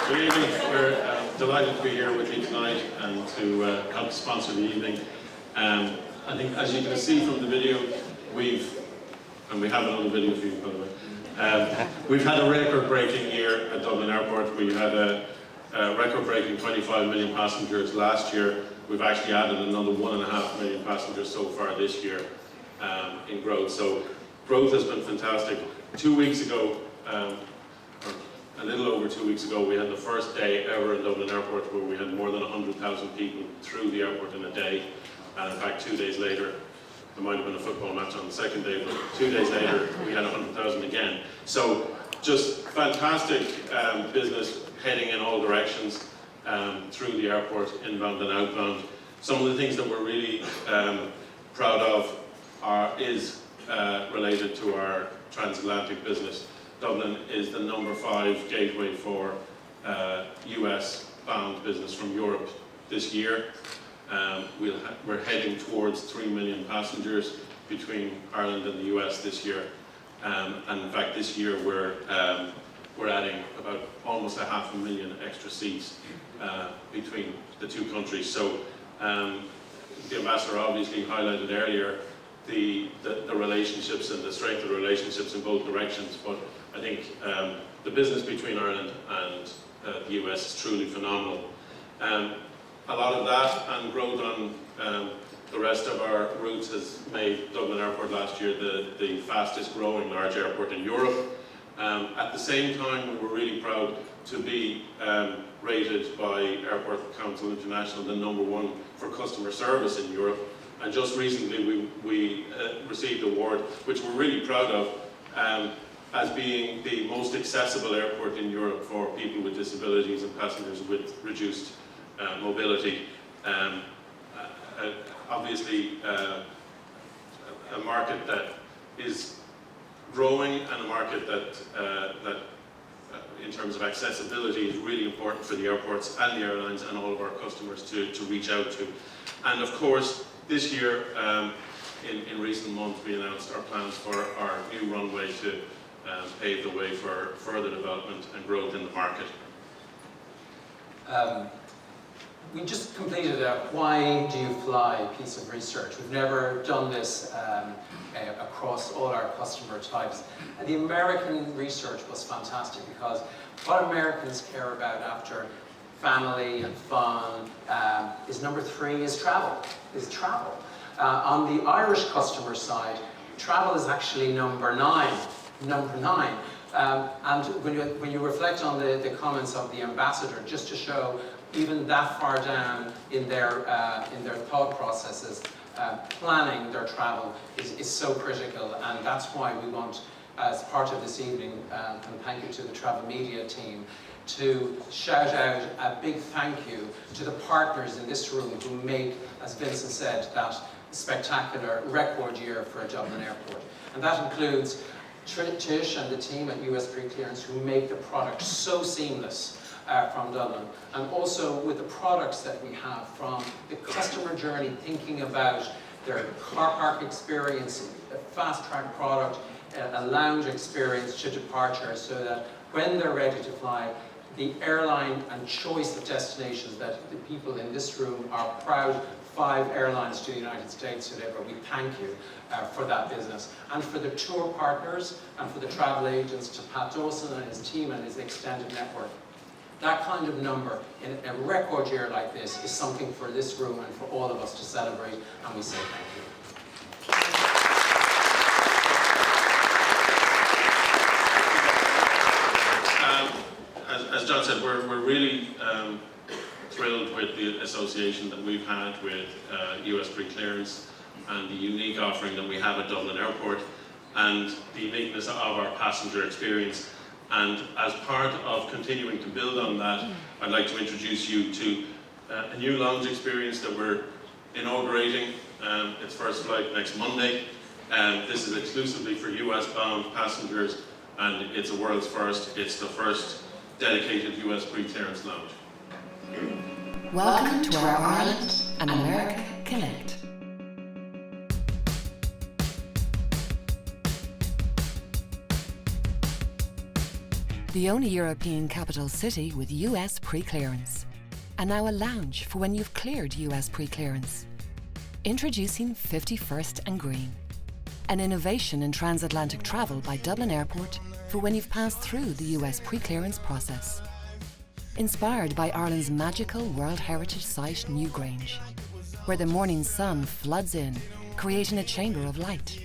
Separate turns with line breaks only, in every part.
Good evening. We're delighted to be here with you tonight and to help sponsor the evening. I think, as you can see from the video, we have another video for you, by the way. We've had a record-breaking year at Dublin Airport. We had a record-breaking 25 million passengers last year. We've actually added another 1.5 million passengers so far this year in growth. So growth has been fantastic. 2 weeks ago, or a little over 2 weeks ago, we had the first day ever in Dublin Airport where we had more than 100,000 people through the airport in a day. And in fact, 2 days later, there might have been a football match on the second day, but 2 days later, we had 100,000 again. So just fantastic business heading in all directions through the airport, inbound and outbound. Some of the things that we're really proud of is related to our transatlantic business. Dublin is the number 5 gateway for US bound business from Europe this year. We're heading towards 3 million passengers between Ireland and the US this year. And in fact, this year we're adding about almost 500,000 extra seats between the two countries. So the ambassador obviously highlighted earlier the relationships and the strength of the relationships in both directions, but I think the business between Ireland and the US is truly phenomenal. A lot of that and growth on the rest of our routes has made Dublin Airport last year the fastest growing large airport in Europe. At the same time, we were really proud to be rated by Airport Council International the #1 for customer service in Europe. And just recently we received an award, which we're really proud of, as being the most accessible airport in Europe for people with disabilities and passengers with reduced mobility. Obviously, a market that is growing and a market that in terms of accessibility is really important for the airports and the airlines and all of our customers to reach out to. And of course, this year, in recent months, we announced our plans for our new runway to pave the way for further development and growth in the market.
We just completed a "Why do you fly?" piece of research. We've never done this across all our customer types. And the American research was fantastic because what Americans care about after family and fun is number 3 is travel. On the Irish customer side, travel is actually number 9. And when you reflect on the comments of the ambassador, just to show even that far down in their thought processes, planning their travel is so critical, and that's why we want, as part of this evening, and thank you to the Travel Media team, to shout out a big thank you to the partners in this room who make, as Vincent said, that spectacular record year for Dublin Airport. And that includes Tish and the team at US Preclearance, who make the product so seamless from Dublin, and also with the products that we have, from the customer journey, thinking about their car park experience, a fast-track product, a lounge experience to departure, so that when they're ready to fly, the airline and choice of destinations that the people in this room are proud 5 airlines to the United States deliver. We thank you for that business. And for the tour partners and for the travel agents, to Pat Dawson and his team and his extended network. That kind of number in a record year like this is something for this room and for all of us to celebrate, and we say thank you. As
John said, we're really thrilled with the association that we've had with US Preclearance and the unique offering that we have at Dublin Airport and the uniqueness of our passenger experience. And as part of continuing to build on that, I'd like to introduce you to a new lounge experience that we're inaugurating. Its first flight next Monday. This is exclusively for US bound passengers, and it's a world's first. It's the first dedicated US Preclearance lounge.
Welcome to our Ireland and America Connect. The only European capital city with US Preclearance. And now a lounge for when you've cleared US Preclearance. Introducing 51st and Green. An innovation in transatlantic travel by Dublin Airport for when you've passed through the US Preclearance process. Inspired by Ireland's magical World Heritage Site Newgrange, where the morning sun floods in, creating a chamber of light.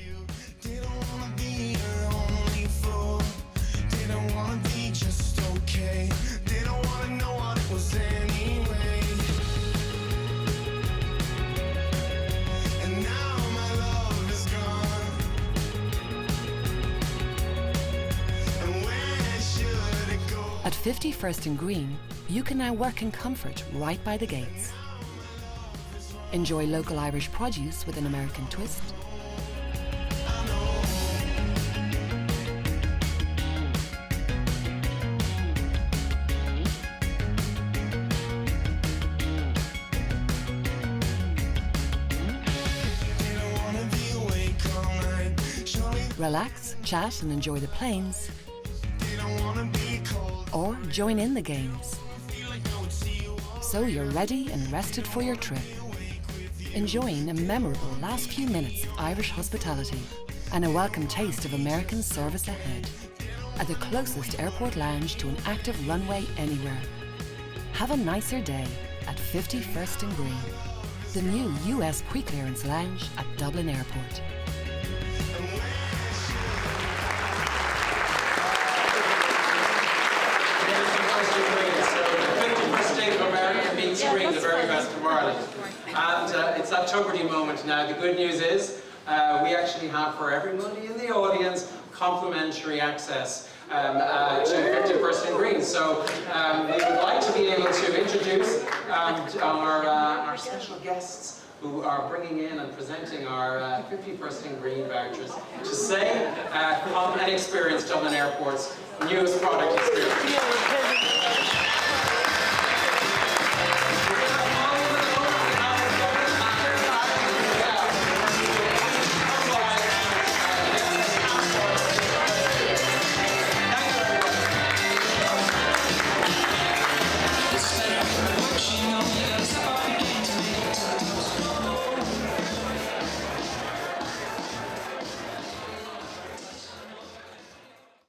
At 51st and Green, you can now work in comfort right by the gates. Enjoy local Irish produce with an American twist. Relax, chat and enjoy the planes. Or join in the games. So you're ready and rested for your trip. Enjoying a memorable last few minutes of Irish hospitality and a welcome taste of American service ahead. At the closest airport lounge to an active runway anywhere. Have a nicer day at 51st and Green, the new US Preclearance Lounge at Dublin Airport.
Screen, the very best of Ireland. And it's that Tuberty moment now. The good news is we actually have for everybody in the audience complimentary access to 51st and Green. So we would like to be able to introduce our special guests who are bringing in and presenting our 51st and Green vouchers to say come and experience Dublin Airport's newest product experience.